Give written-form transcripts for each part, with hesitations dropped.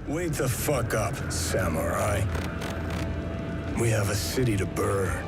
Wake the fuck up, samurai. We have a city to burn.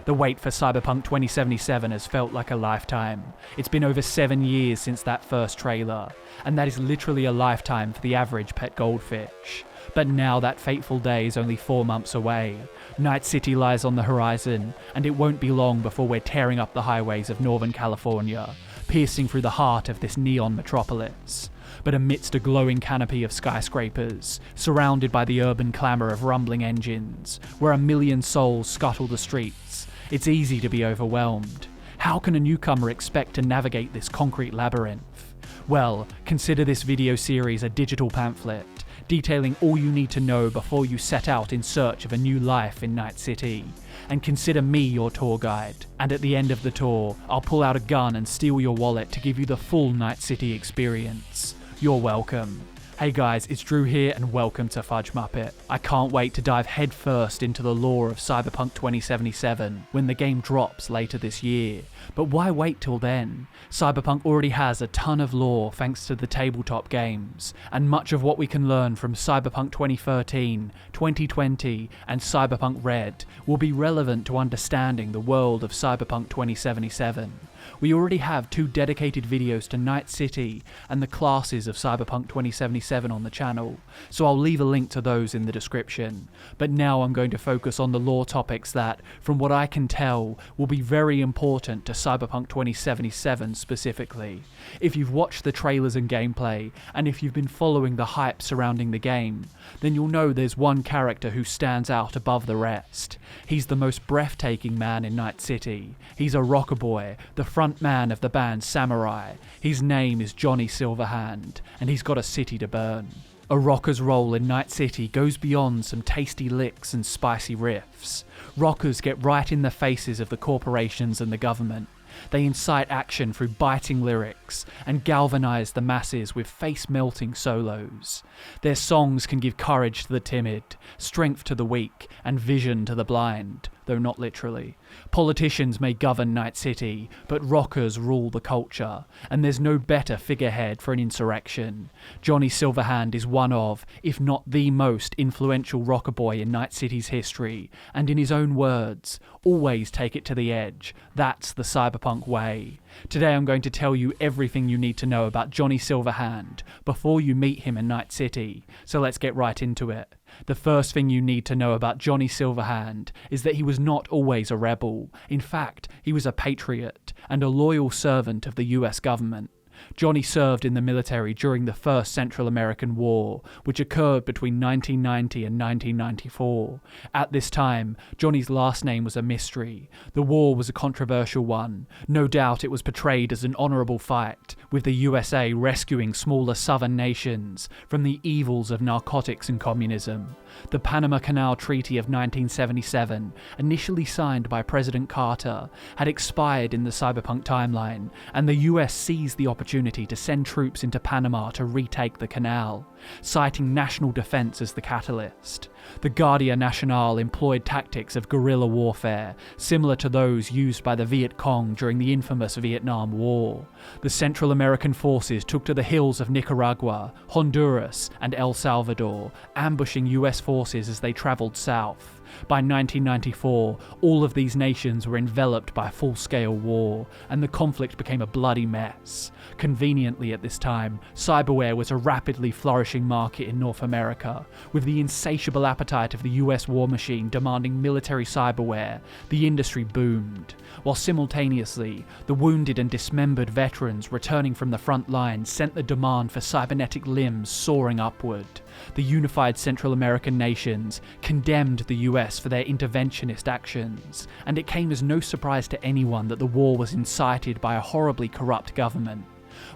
The wait for Cyberpunk 2077 has felt like a lifetime. It's been over 7 years since that first trailer, and that is literally a lifetime for the average pet goldfish. But now that fateful day is only 4 months away. Night City lies on the horizon, and it won't be long before we're tearing up the highways of Northern California, piercing through the heart of this neon metropolis. But amidst a glowing canopy of skyscrapers, surrounded by the urban clamour of rumbling engines, where a million souls scuttle the streets, it's easy to be overwhelmed. How can a newcomer expect to navigate this concrete labyrinth? Well, consider this video series a digital pamphlet, detailing all you need to know before you set out in search of a new life in Night City. And consider me your tour guide. And at the end of the tour, I'll pull out a gun and steal your wallet to give you the full Night City experience. You're welcome. Hey guys, it's Drew here and welcome to Fudge Muppet. I can't wait to dive headfirst into the lore of Cyberpunk 2077 when the game drops later this year. But why wait till then? Cyberpunk already has a ton of lore thanks to the tabletop games, and much of what we can learn from Cyberpunk 2013, 2020 and Cyberpunk Red will be relevant to understanding the world of Cyberpunk 2077. We already have 2 dedicated videos to Night City and the classes of Cyberpunk 2077 on the channel, so I'll leave a link to those in the description. But now I'm going to focus on the lore topics that, from what I can tell, will be very important to Cyberpunk 2077 specifically. If you've watched the trailers and gameplay, and if you've been following the hype surrounding the game, then you'll know there's one character who stands out above the rest. He's the most breathtaking man in Night City. He's a rocker boy, the front man of the band Samurai. His name is Johnny Silverhand, and he's got a city to burn. A rocker's role in Night City goes beyond some tasty licks and spicy riffs. Rockers get right in the faces of the corporations and the government. They incite action through biting lyrics and galvanise the masses with face-melting solos. Their songs can give courage to the timid, strength to the weak, and vision to the blind, though not literally. Politicians may govern Night City, but rockers rule the culture, and there's no better figurehead for an insurrection. Johnny Silverhand is one of, if not the most influential rocker boy in Night City's history, and in his own words, always take it to the edge. That's the Cyberpunk way. Today I'm going to tell you everything you need to know about Johnny Silverhand before you meet him in Night City, so let's get right into it. The first thing you need to know about Johnny Silverhand is that he was not always a rebel. In fact, he was a patriot and a loyal servant of the US government. Johnny served in the military during the First Central American War, which occurred between 1990 and 1994. At this time, Johnny's last name was a mystery. The war was a controversial one. No doubt it was portrayed as an honourable fight, with the USA rescuing smaller southern nations from the evils of narcotics and communism. The Panama Canal Treaty of 1977, initially signed by President Carter, had expired in the Cyberpunk timeline, and the US seized the opportunity to send troops into Panama to retake the canal, citing national defense as the catalyst. The Guardia Nacional employed tactics of guerrilla warfare, similar to those used by the Viet Cong during the infamous Vietnam War. The Central American forces took to the hills of Nicaragua, Honduras, and El Salvador, ambushing US forces as they traveled south. By 1994, all of these nations were enveloped by full-scale war, and the conflict became a bloody mess. Conveniently at this time, cyberware was a rapidly flourishing market in North America, with the insatiable appetite of the US war machine demanding military cyberware. The industry boomed, while simultaneously, the wounded and dismembered veterans returning from the front lines sent the demand for cybernetic limbs soaring upward. The unified Central American nations condemned the US for their interventionist actions, and it came as no surprise to anyone that the war was incited by a horribly corrupt government.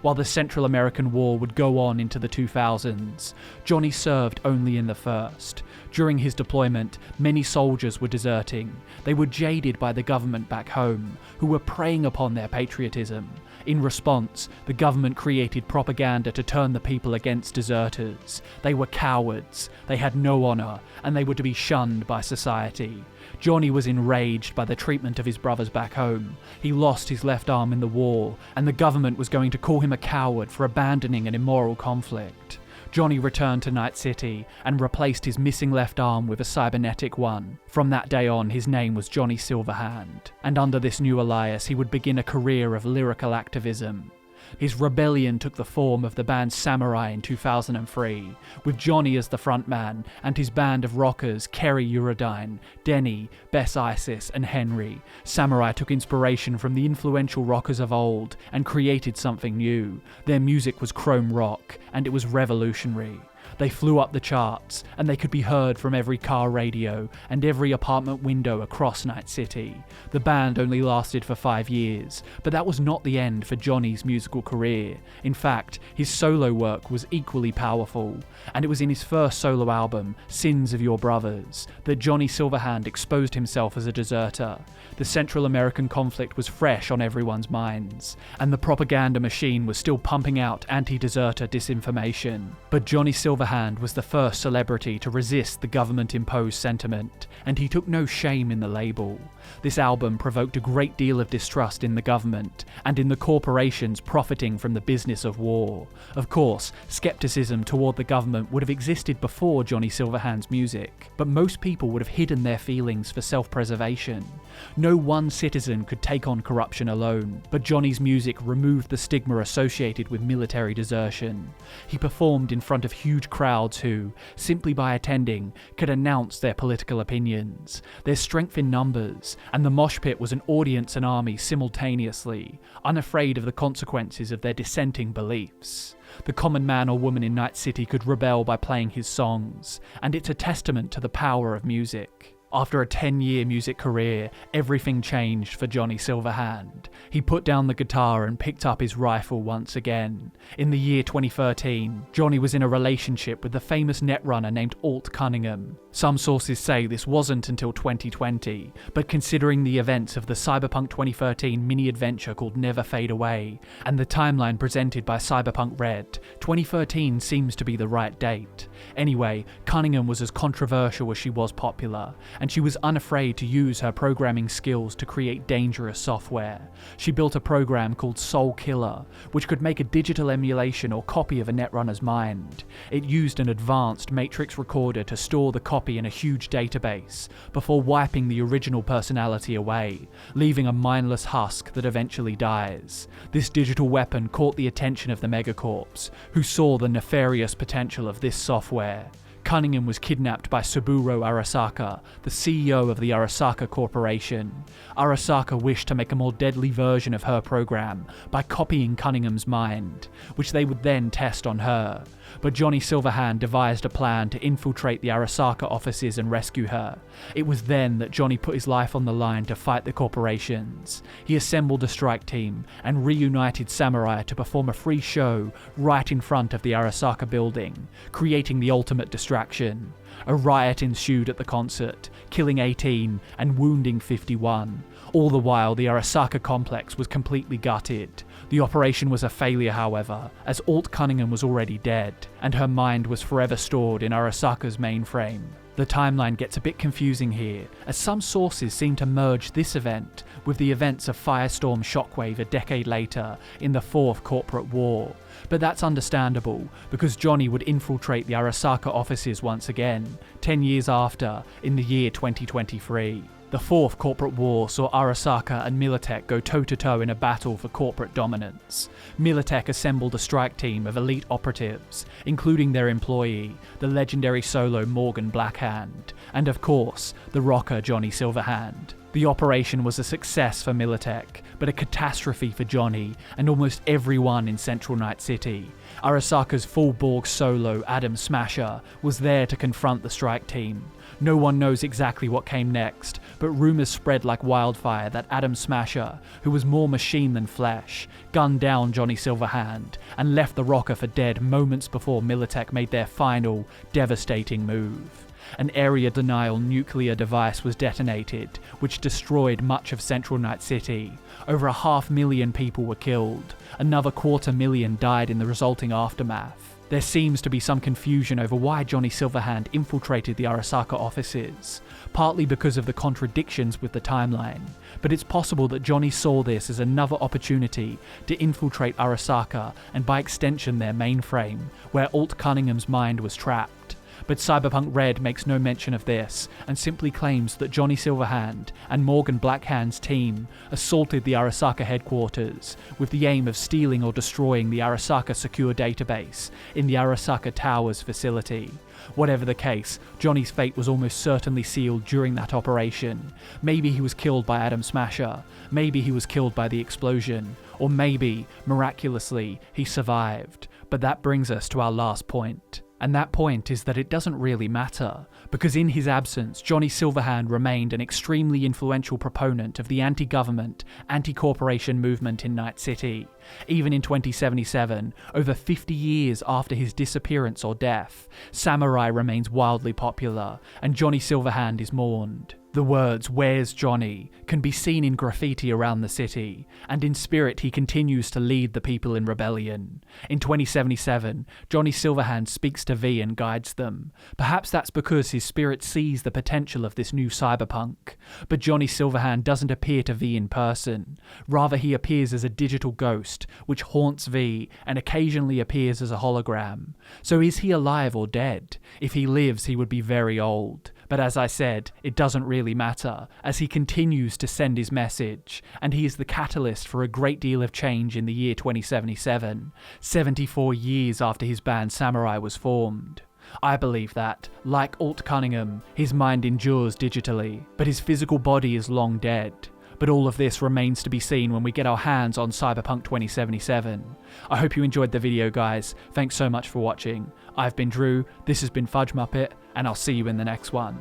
While the Central American War would go on into the 2000s, Johnny served only in the first. During his deployment, many soldiers were deserting. They were jaded by the government back home, who were preying upon their patriotism. In response, the government created propaganda to turn the people against deserters. They were cowards, they had no honour, and they were to be shunned by society. Johnny was enraged by the treatment of his brothers back home. He lost his left arm in the war, and the government was going to call him a coward for abandoning an immoral conflict. Johnny returned to Night City and replaced his missing left arm with a cybernetic one. From that day on, his name was Johnny Silverhand, and under this new alias he would begin a career of lyrical activism. His rebellion took the form of the band Samurai in 2003, with Johnny as the frontman and his band of rockers Kerry Eurodyne, Denny, Bess Isis and Henry. Samurai took inspiration from the influential rockers of old and created something new. Their music was chrome rock, and it was revolutionary. They flew up the charts, and they could be heard from every car radio and every apartment window across Night City. The band only lasted for 5 years, but that was not the end for Johnny's musical career. In fact, his solo work was equally powerful, and it was in his first solo album, Sins of Your Brothers, that Johnny Silverhand exposed himself as a deserter. The Central American conflict was fresh on everyone's minds, and the propaganda machine was still pumping out anti-deserter disinformation. But Johnny Silverhand was the first celebrity to resist the government-imposed sentiment, and he took no shame in the label. This album provoked a great deal of distrust in the government, and in the corporations profiting from the business of war. Of course, skepticism toward the government would have existed before Johnny Silverhand's music, but most people would have hidden their feelings for self-preservation. No one citizen could take on corruption alone, but Johnny's music removed the stigma associated with military desertion. He performed in front of huge crowds who, simply by attending, could announce their political opinions. There's strength in numbers, and the mosh pit was an audience and army simultaneously, unafraid of the consequences of their dissenting beliefs. The common man or woman in Night City could rebel by playing his songs, and it's a testament to the power of music. After a 10-year music career, everything changed for Johnny Silverhand. He put down the guitar and picked up his rifle once again. In the year 2013, Johnny was in a relationship with the famous netrunner named Alt Cunningham. Some sources say this wasn't until 2020, but considering the events of the Cyberpunk 2013 mini-adventure called Never Fade Away, and the timeline presented by Cyberpunk Red, 2013 seems to be the right date. Anyway, Cunningham was as controversial as she was popular, and she was unafraid to use her programming skills to create dangerous software. She built a program called Soul Killer, which could make a digital emulation or copy of a netrunner's mind. It used an advanced matrix recorder to store the copy in a huge database, before wiping the original personality away, leaving a mindless husk that eventually dies. This digital weapon caught the attention of the Megacorps, who saw the nefarious potential of this software. Cunningham was kidnapped by Saburo Arasaka, the CEO of the Arasaka Corporation. Arasaka wished to make a more deadly version of her program by copying Cunningham's mind, which they would then test on her. But Johnny Silverhand devised a plan to infiltrate the Arasaka offices and rescue her. It was then that Johnny put his life on the line to fight the corporations. He assembled a strike team and reunited Samurai to perform a free show right in front of the Arasaka building, creating the ultimate distraction. A riot ensued at the concert, killing 18 and wounding 51. All the while, the Arasaka complex was completely gutted. The operation was a failure, however, as Alt Cunningham was already dead, and her mind was forever stored in Arasaka's mainframe. The timeline gets a bit confusing here, as some sources seem to merge this event with the events of Firestorm Shockwave a decade later in the Fourth Corporate War. But that's understandable, because Johnny would infiltrate the Arasaka offices once again, 10 years after, in the year 2023. The Fourth Corporate War saw Arasaka and Militech go toe-to-toe in a battle for corporate dominance. Militech assembled a strike team of elite operatives, including their employee, the legendary solo Morgan Blackhand, and of course, the rocker Johnny Silverhand. The operation was a success for Militech, but a catastrophe for Johnny and almost everyone in Central Night City. Arasaka's full Borg solo, Adam Smasher, was there to confront the strike team. No one knows exactly what came next, but rumours spread like wildfire that Adam Smasher, who was more machine than flesh, gunned down Johnny Silverhand and left the rocker for dead moments before Militech made their final, devastating move. An area denial nuclear device was detonated, which destroyed much of Central Night City. Over 500,000 people were killed. Another 250,000 died in the resulting aftermath. There seems to be some confusion over why Johnny Silverhand infiltrated the Arasaka offices, partly because of the contradictions with the timeline, but it's possible that Johnny saw this as another opportunity to infiltrate Arasaka and by extension their mainframe, where Alt Cunningham's mind was trapped. But Cyberpunk Red makes no mention of this and simply claims that Johnny Silverhand and Morgan Blackhand's team assaulted the Arasaka headquarters with the aim of stealing or destroying the Arasaka secure database in the Arasaka Towers facility. Whatever the case, Johnny's fate was almost certainly sealed during that operation. Maybe he was killed by Atom Smasher, maybe he was killed by the explosion, or maybe, miraculously, he survived. But that brings us to our last point. And that point is that it doesn't really matter, because in his absence, Johnny Silverhand remained an extremely influential proponent of the anti-government, anti-corporation movement in Night City. Even in 2077, over 50 years after his disappearance or death, Samurai remains wildly popular, and Johnny Silverhand is mourned. The words "Where's Johnny" can be seen in graffiti around the city, and in spirit he continues to lead the people in rebellion. In 2077, Johnny Silverhand speaks to V and guides them. Perhaps that's because his spirit sees the potential of this new cyberpunk. But Johnny Silverhand doesn't appear to V in person. Rather, he appears as a digital ghost, which haunts V and occasionally appears as a hologram. So is he alive or dead? If he lives, he would be very old. But as I said, it doesn't really matter, as he continues to send his message, and he is the catalyst for a great deal of change in the year 2077, 74 years after his band Samurai was formed. I believe that, like Alt Cunningham, his mind endures digitally, but his physical body is long dead. But all of this remains to be seen when we get our hands on Cyberpunk 2077. I hope you enjoyed the video, guys. Thanks so much for watching. I've been Drew, this has been Fudge Muppet, and I'll see you in the next one.